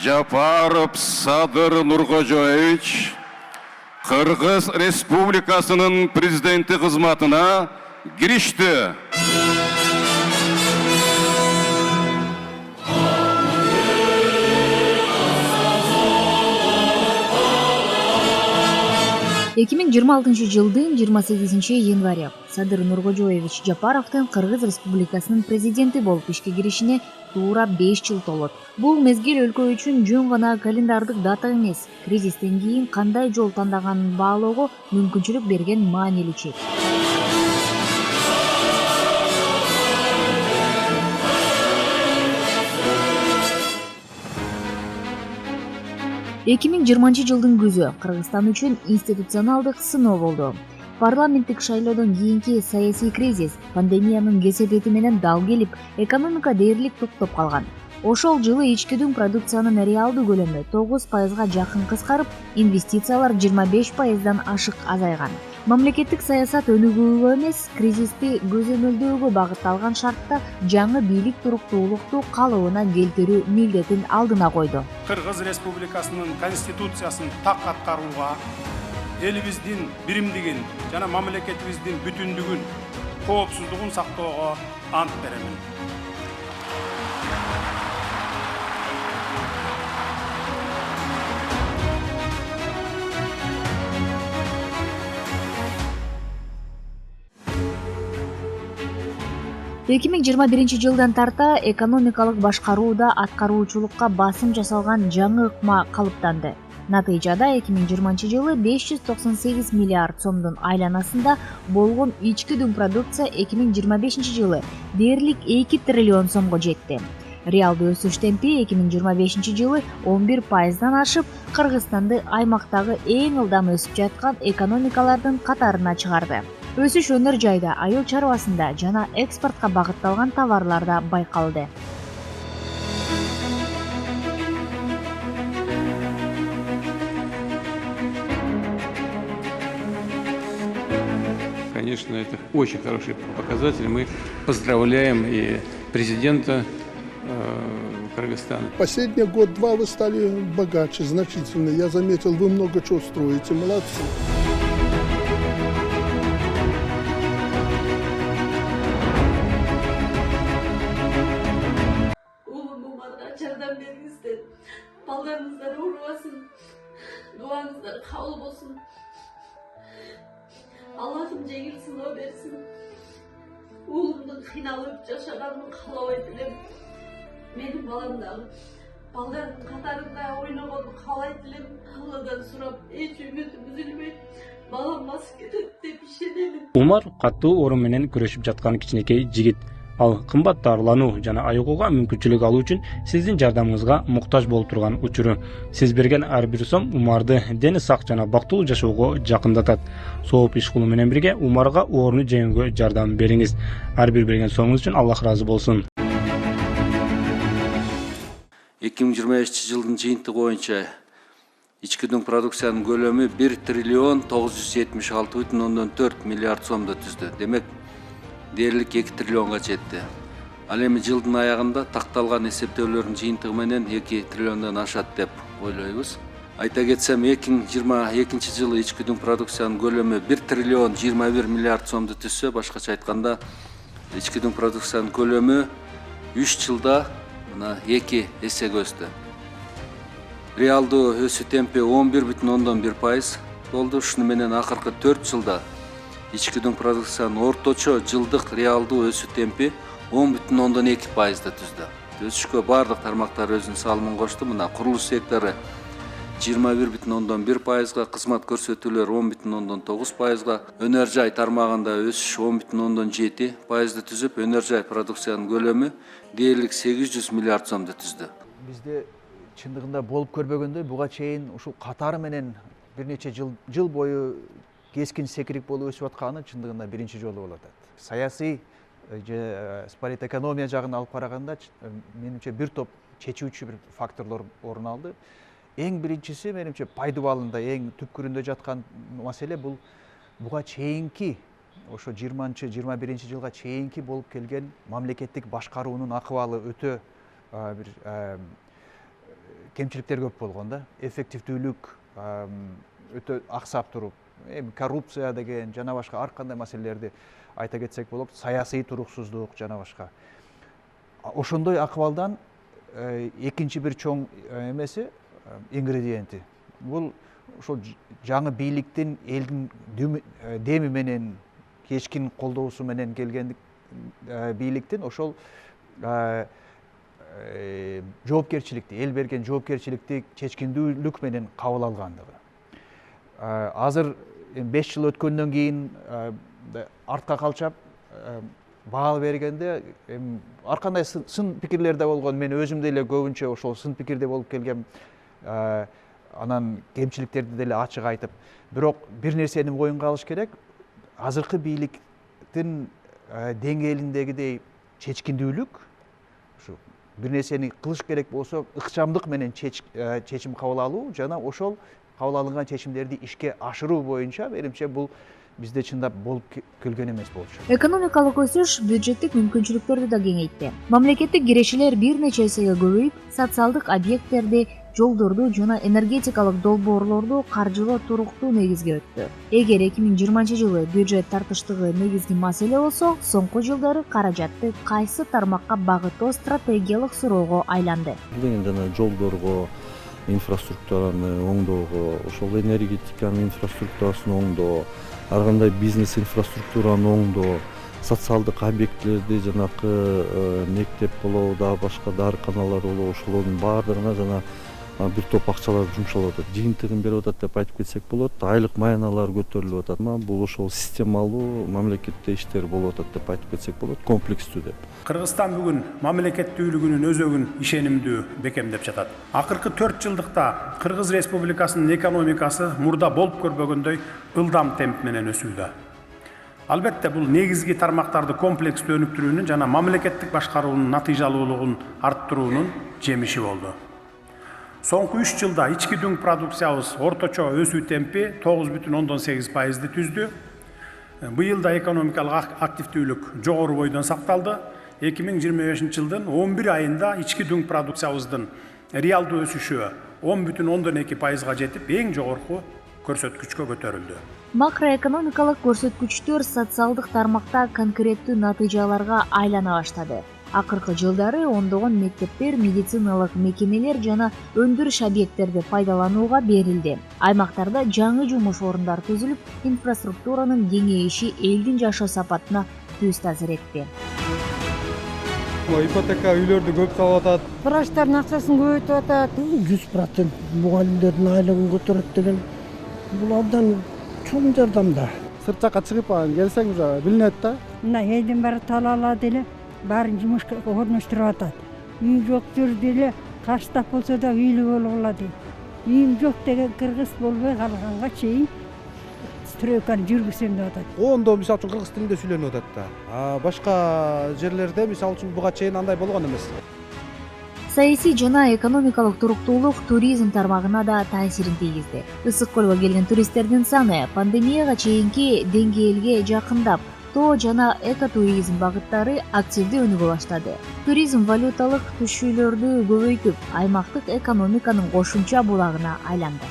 Жапаров Садыр Нуркожоевич Кыргыз Республикасынын президенти кызматына киришти. 2026 жылдын 28 января Садыр Нуркожоевич Жапаровдун Кыргыз Республикасынын президенти болуп ишке киришине туура 5 жыл толот. Бул мезгил өлкө үчүн жөн гана календардык дата эмес, кризистен кийин кандай жол тандаганын баалоого мүмкүнчүлүк берген маанилүү чек. 2020 жылдын күзү Кыргызстан үчүн институционалдык сыноо болду. Парламенттик шайлоодон кийинки саясий кризис пандемиянын кесепети менен дал келип, экономика дээрлик токтоп калган. Ошол жылы ички дүң продукциянын реалдуу көлөмү 9%га жакын кыскарып, инвестициялар 25%дан ашык азайган. Мамлекеттик саясат өнүгүүгө эмес, кризисти көзөмөлдөөгө багытталган шартта жаңы бийлик туруктуулукту калыбына келтирүү милдетин алдына койду. Кыргыз Республикасынын конституциясын так аткарууга, элибиздин биримдигин жана мамлекетибиздин бүтүндүгүн, коопсуздугун сактоого ант беремин. Эки миң жыйырма биринчи жылдан тарта экономикалык башкарууда аткаруучулукка басым жасалган жаңы ыкма калыптанды. Натыйжада 2020 жылы 598 миллиард сомдун айланасында болгон ички дүң продукция 2025 жылы дээрлик 2 триллион сомго жетти. Реалдуу өсүш темпи 2025 жылы 11%дан ашып, Кыргызстанды аймактагы эң ылдам өсүп жаткан экономикалардын катарына чыгарды. Өсүш өнөр жайда, айыл чарбасында жана экспортко багытталган товарларда байкалды. Конечно, это очень хороший показатель. Мы поздравляем и президента Кыргызстана. Последний год-два вы стали богаче, значительно. Я заметил, вы много чего строите. Молодцы. Балдарыңыздар урубасын, дуаңыздар кабыл болсун. Аллахым жеңил сыноо берсин. Уулумдун кыйналып жашаганын каалабайт элем. Менин балам дагы балдардын катарында ойногонун каалайт элем. Алладан сурап, эч үмүтүм үзүлбөй, балам басып кетет деп ишенемин. Умар каттуу орун менен күрөшүп жаткан кичинекей жигит. Ал кымбат дарылануу жана айыгууга мүмкүнчүлүк алуу үчүн сиздин жардамыңызга муктаж болуп турган учуру. Сиз берген ар бир сом Умарды дени сак жана бактылуу жашоого жакындатат. Сооп иш кылуу менен бирге Умарга орну жеңүүгө жардам бериңиз. Ар бир берген сомуңуз үчүн Аллах ыраазы болсун. 2025 жылдын жыйынтыгы боюнча ички дүң продукциянын көлөмү 1 триллион 976,4 миллиард сомду түздү. Демек, дээрлик 2 триллионга жетти. Ал эми жылдын аягында такталган эсептөөлөрдүн жыйынтыгы менен 2 триллиондон ашат деп ойлойбуз. Айта кетсем, 2022 жылы ички дүң продукциянын көлөмү 1 триллион 21 миллиард сомду түзсө, башкача айтканда, ички дүң продукциянын көлөмү 3 жылда 2 эсеге өстү. Реалдуу өсүү темпи 11,1% болду. Ушуну менен акыркы 4 жылда ички дүң продукциянын орточо жылдык реалдуу өсүү темпи 10,2%да түздү. Өсүшкө бардык тармактар өзүнүн салымын кошту. Мына курулуш сектору 21,1%га, кызмат көрсөтүүлөр 10,9%га, өнөр жай тармагында өсүш 10,7%ды түзүп, өнөр жай продукциянын көлөмү дээрлик 800 миллиард сомду түздү. Бизде чындыгында болуп көрбөгөндөй буга чейин ушул катары менен бир нече жыл бою кескин секирик болуп өсүп атканы чындыгында биринчи жолу болуп атат. Саясий же экономия жагын алып караганда менимче бир топ чечүүчү бир факторлор орун алды. Эң биринчиси менимче пайдубалында эң түпкүрүндө жаткан маселе бул буга чейинки ошо 20-21 жылга чейинки болуп келген мамлекеттик башкаруунун акыбалы өтө бир кемчиликтер көп болгон да. Эффективдүүлүк өтө аксап туруп, коррупция деген жана башка ар кандай маселелерди айта кетсек болот, саясий туруксуздук жана башка. Ошондой акыбалдан экинчи бир чоң эмеси ингредиенти. Бул ошол жаңы бийликтин элдин деми менен кечкин колдоосу менен келген бийликтин ошол жоопкерчиликти, эл берген жоопкерчиликти чечкиндүүлүк менен кабыл алгандыгы. Азыр 5 жыл өткөндөн кийин артка калчап баал бергенде ар кандай сын пикирлер да болгон. Мен өзүм деле көбүнчө ошол сын пикирде болуп келгем. Анан кемчиликтерди деле ачык айтып, бирок бир нерсени моюнга алыш керек. Азыркы бийликтин деңгээлиндегидей чечкиндүүлүк, ушу бир нерсени кылыш керек болсо ыкчамдык менен чечим кабыл алуу жана ошол кабыл алынган чечимдерди ишке ашыруу боюнча менимче бул бизде чындап болуп келген эмес болчу. Экономикалык өсүш бюджеттик мүмкүнчүлүктөрдү да кеңейтти. Мамлекеттик кирешелер бир нече эсеге көбөйүп, социалдык объекттерди, жолдорду жана энергетикалык долбоорлорду каржылоо туруктуу негизге өттү. Эгер 2020-жылы бюджет тартыштыгы негизги маселе болсо, соңку жылдары каражатты кайсы тармакка багыттоо стратегиялык суроого айланды. Бул жана жолдорго, инфраструктураны оңдоого, ошол энергетиканын инфраструктурасын оңдоо, ар кандай бизнес инфраструктураны оңдоо, социалдык объектилерди жанакы мектеп болобу, дагы башка дарыканалар болобу, ошолордун баардыгына жана бир топ акчалар жумшалып атат. Жыйынтыгын берип атат деп айтып кетсек болот. Айлык маяналар көтөрүлүп атат. Бул ошол системалуу мамлекетте иштер болуп атат деп айтып кетсек болот, комплекстүү деп. Кыргызстан бүгүн мамлекеттүүлүгүнүн өзөгүн ишенимдүү бекемдеп жатат. Акыркы 4 жылдыкта Кыргыз Республикасынын экономикасы мурда болуп көрбөгөндөй ылдам темп менен өсүүдө. Албетте бул негизги тармактарды комплекстүү өнүктүрүүнүн жана мамлекеттик башкаруунун натыйжалуулугун арттыруунун жемиши болду. Соңку 3 жылда ички дүң продукциябыз орточо өсүү темпи 9,8% түздү. Быйыл да экономикалык активдүүлүк жогору бойдон сакталды. 2025 жылдын 11 айында ички дүң продукциябыздын реалдуу өсүшү 10,2%га жетип, эң жогорку көрсөткүчкө көтөрүлдү. Макроэкономикалык көрсөткүчтөр социалдык тармакта конкреттүү натыйжаларга айлана баштады. Акыркы жылдары ондогон мектептер, медициналык мекемелер жана өндүрүш объекттерди пайдаланууга берилди. Аймактарда жаңы жумуш орундары түзүлүп, инфраструктуранын кеңейиши элдин жашоо сапатына көз тазыр этти. Ипотека үйлөрдү көп салып атат. Врачтардын акчасын көбөйтүп атат. 100% мугалимдердин айлыгын көтөрөт деген бул абдан чоң жардам да. Сырт жакка чыгып келсең уже билинет да. Мына элдин баары талаала деле баарын жумушка орноштуруп атат. Үй жоктор деле каштап болсо да үйлүү болгула дейт. Үйүм жок деген кыргыз болбой калганга чейин стройканы жүргүзсөм деп атат. Ондо мисалы үчүн кыргыз тилинде сүйлөнүп атат да. Башка жерлерде мисалы үчүн буга чейин андай болгон эмес. Саясий жана экономикалык туруктуулук туризм тармагына да таасирин тийгизди. Ысык көлгө келген туристтердин саны пандемияга чейинки деңгээлге жакындап, тоо жана экотуризм багыттары активдүү өнүгө баштады. Туризм валюталык түшүүлөрдү көбөйтүп, аймактык экономиканын кошумча булагына айланды.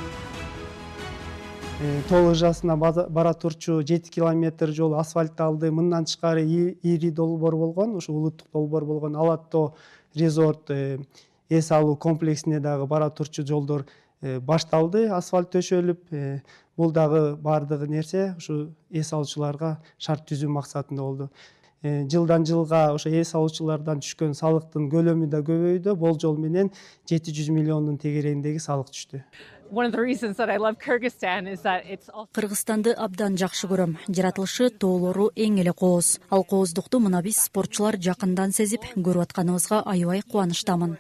Тоо ыжасына бара турчу 7 километр жол асфальтталды. Мындан тышкары ири долбоор болгон, ушу улуттук долбоор болгон Алатоо резорт эс алуу комплексине дагы бара турчу жолдор башталды, асфальт төшөлүп. Бул дагы бардыгы нерсе ушу эс алуучуларга шарт түзүү максатында болду. Жылдан жылга ошо эс алуучулардан түшкөн салыктын көлөмү да көбөйдү. Болжол менен 700 миллиондун тегерегиндеги салык түштү. Кыргызстанды абдан жакшы көрөм. Жаратылышы, тоолору эң эле кооз. Ал кооздукту мына биз спортчулар жакындан сезип, көрүп атканыбызга аябай кубанычтамын.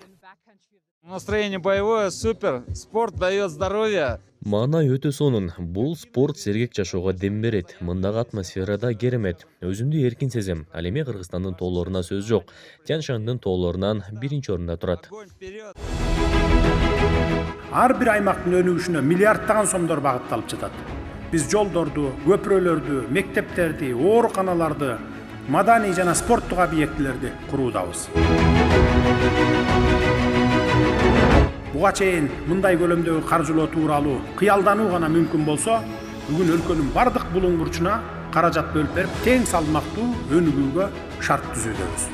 Настроение боевое, супер. Спорт дает здоровье. Маанай өтө сонун. Бул спорт сергек жашоого дем берет. Мындагы атмосферада керемет. Өзүмдү эркин сезем. Ал эми Кыргызстандын тоолоруна сөз жок. Тянь-Шаньдын тоолорунан биринчи орунда турат. Ар бир аймактын өнүгүшүнө миллиарддаган сомдор багытталып жатат. Биз жолдорду, көпүрөлөрдү, мектептерди, ооруканаларды, маданий жана спорттук объектилерди куруудабыз. буга чейин мындай көлөмдөгү каржылоо тууралуу кыялдануу гана мүмкүн болсо, бүгүн өлкөнүн бардык булуң бурчуна каражат бөлүп берип, тең салмактуу өнүгүүгө шарт түзүүдөбүз.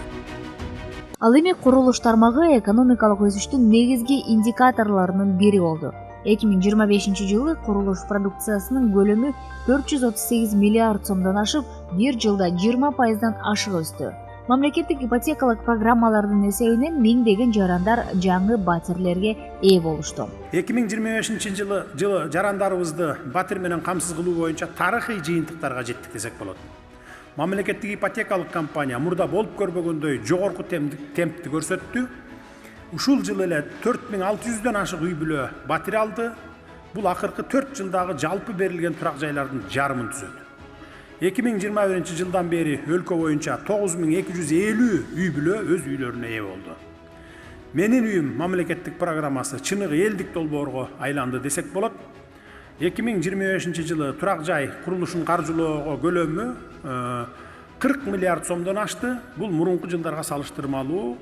Ал эми курулуш тармагы экономикалык өсүштүн негизги индикаторлорунун бири болду. 2025 жылы курулуш продукциясынын көлөмү 438 миллиард сомдон ашып, бир жылда 20%дан ашык өстү. Мамлекеттик ипотекалык программалардын эсебинен миңдеген жарандар жаңы батирлерге ээ болушту. 2025 жылы жарандарыбызды батир менен камсыз кылуу боюнча тарыхый жыйынтыктарга жеттик десек болот. Мамлекеттик ипотекалык компания мурда болуп көрбөгөндөй жогорку темпти көрсөттү. Ушул жылы эле 4600дөн ашык үй бүлө батир алды. Бул акыркы 4 жылдагы жалпы берилген турак жайлардын жарымын түзөт. 2021 жылдан бери өлкө боюнча 9250 үй бүлө өз үйлөрүнө ээ болду. Менин үйүм мамлекеттик программасы чыныгы элдик долбоорго айланды десек болот. 2025 жылы турак жай курулушун каржылоого көлөмү 40 миллиард сомдон ашты. Бул мурунку жылдарга салыштырмалуу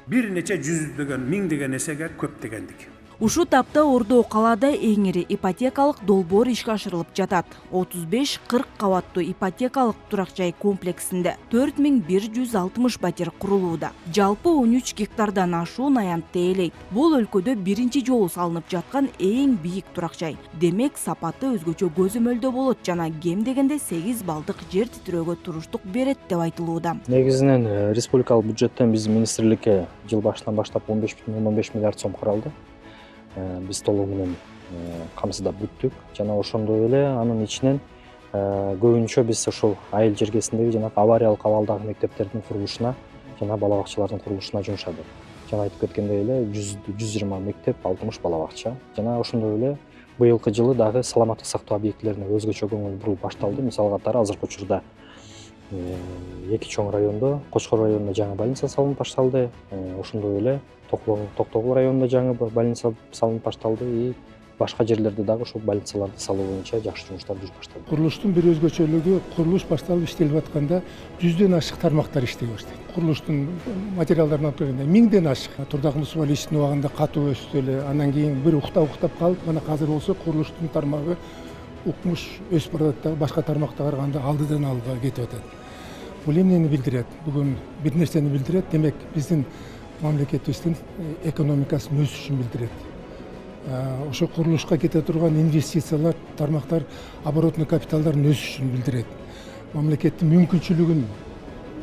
бир нече жүздөгөн, миңдеген эсеге көп дегендик. Ушу тапта Ордо калаада эң ири ипотекалык долбоор ишке ашырылып жатат. 35-40 кабаттуу ипотекалык турак жай комплексинде 4160 батир курулууда. Жалпы 13 гектардан ашуун аянтты ээлейт. Бул өлкөдө биринчи жолу салынып жаткан эң бийик турак жай. Демек сапаты өзгөчө көзөмөлдө болот жана кем дегенде 8 балдык жер титирөөгө туруштук берет деп айтылууда. Негизинен республикалык бюджеттен биздин министрликке жыл башынан баштап 15,15 миллиард сом каралды. Биз толугу менен камсыздап бүттүк. Жана ошондой эле анын ичинен көбүнчө биз ушул айыл жергесиндеги жана авариялык абалдагы мектептердин курулушуна жана бала бакчалардын курулушуна жумшадык. Жана айтып кеткендей эле 120 мектеп, 60 бала бакча. Жана ошондой эле быйылкы жылы дагы саламаттык сактоо объектилерине өзгөчө көңүл буруп башталды. Мисалы катары азыркы учурда эки чоң райондо, Кочкор районунда жаңы больница салынып башталды. Ошондой эле Токтогул районунда жаңы больница салынып башталды и башка жерлерде дагы ушул больницаларды салуу боюнча жакшы жумуштар жүрүп башталды. Курулуштун бир өзгөчөлүгү, курулуш башталып иштелип атканда 100дөн ашык тармактар иштей баштайт. Курулуштун материалдарын алып келгенде 1000ден ашык. Турдагы суу ичтин убагында катуу өстү эле. Андан кийин бир уктап калып, мына азыр болсо курулуштун тармагы укмуш өсүп баратат да башка тармакка караганда алдыдан алга кетип атат. Бул эмнени билдирет? Бүгүн бир нерсени билдирет. Демек биздин мамлекетибиздин экономикасынын өсүшүн билдирет. Ошо курулушка кете турган инвестициялар, тармактар, оборотный капиталдардын өсүшүн билдирет. Мамлекеттин мүмкүнчүлүгүн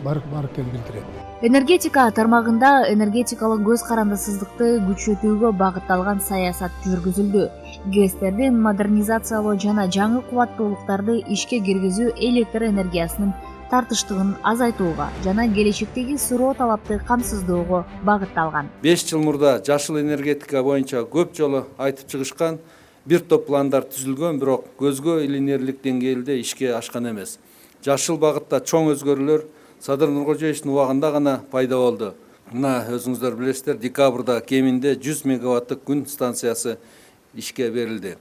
бар экенин билдирет. Энергетика тармагында энергетикалык көз карандысыздыкты күчөтүүгө багытталган саясат жүргүзүлдү. ГЭСтердин модернизациялоо жана жаңы кубаттуулуктарды ишке киргизүү электр энергиясынын тартыштыгын азайтууга жана келечектеги суроо талапты камсыздоого багытталган. 5 жыл мурда жашыл энергетика боюнча көп жолу айтып чыгышкан бир топ пландар түзүлгөн, бирок көзгө илинерлик деңгээлде ишке ашкан эмес. Жашыл багытта чоң өзгөрүүлөр Садыр Нуркожоевичтин убагында гана пайда болду. Мына өзүңүздөр билесиздер, декабрда кеминде 100 мегаваттык күн станциясы ишке берилди.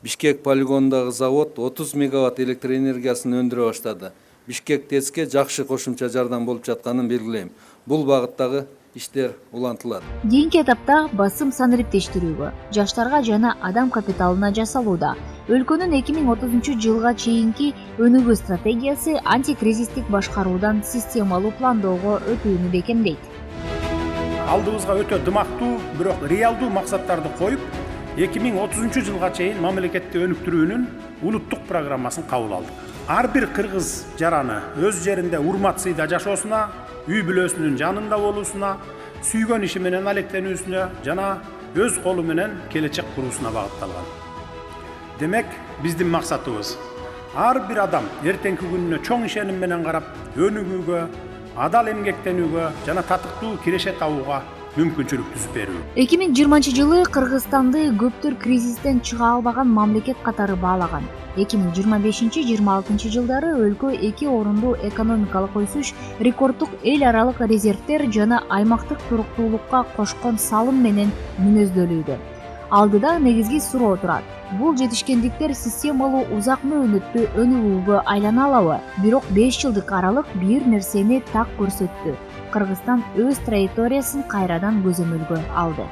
Бишкек полигонундагы завод 30 мегаватт электр энергиясын өндүрө баштады. Бишкек ТЭЦке жакшы кошумча жардам болуп жатканын белгилейм. Бул багыттагы иштер улантылат. Кийинки этапта басым санариптештирүүгө, жаштарга жана адам капиталына жасалууда. Өлкөнүн 2030 жылга чейинки өнүгүү стратегиясы антикризистик башкаруудан системалуу пландоого өтүүнү бекемдейт. Алдыбызга өтө дымактуу, бирок реалдуу максаттарды коюп, 2030 жылга чейин мамлекетти өнүктүрүүнүн улуттук программасын кабыл алдык. Ар бир кыргыз жараны өз жеринде урмат сыйда жашоосуна, үй бүлөсүнүн жанында болуусуна, сүйгөн иши менен алектенүүсүнө жана өз колу менен келечек куруусуна багытталган. Демек, биздин максатыбыз ар бир адам эртеңки күнүнө чоң ишеним менен карап, өнүгүүгө, адал эмгектенүүгө жана татыктуу киреше табууга мүмкүнчүлүк түзүп берүү. 2020 жылы Кыргызстанды көптөр кризистен чыга албаган мамлекет катары баалаган. 2025-26 жылдары өлкө 2 орунду экономикалык өсүш, рекорддук эл аралык резервтер жана аймактык туруктуулукка кошкон салым менен мүнөздөлүүдө. Алдыда негизги суроо турат. Бул жетишкендиктер системалуу узак мөөнөттүү өнүгүүгө айлана алабы? Бирок 5 жылдык аралык бир нерсени так көрсөттү. Кыргызстан өз траекториясын кайрадан көзөмөлгө алды.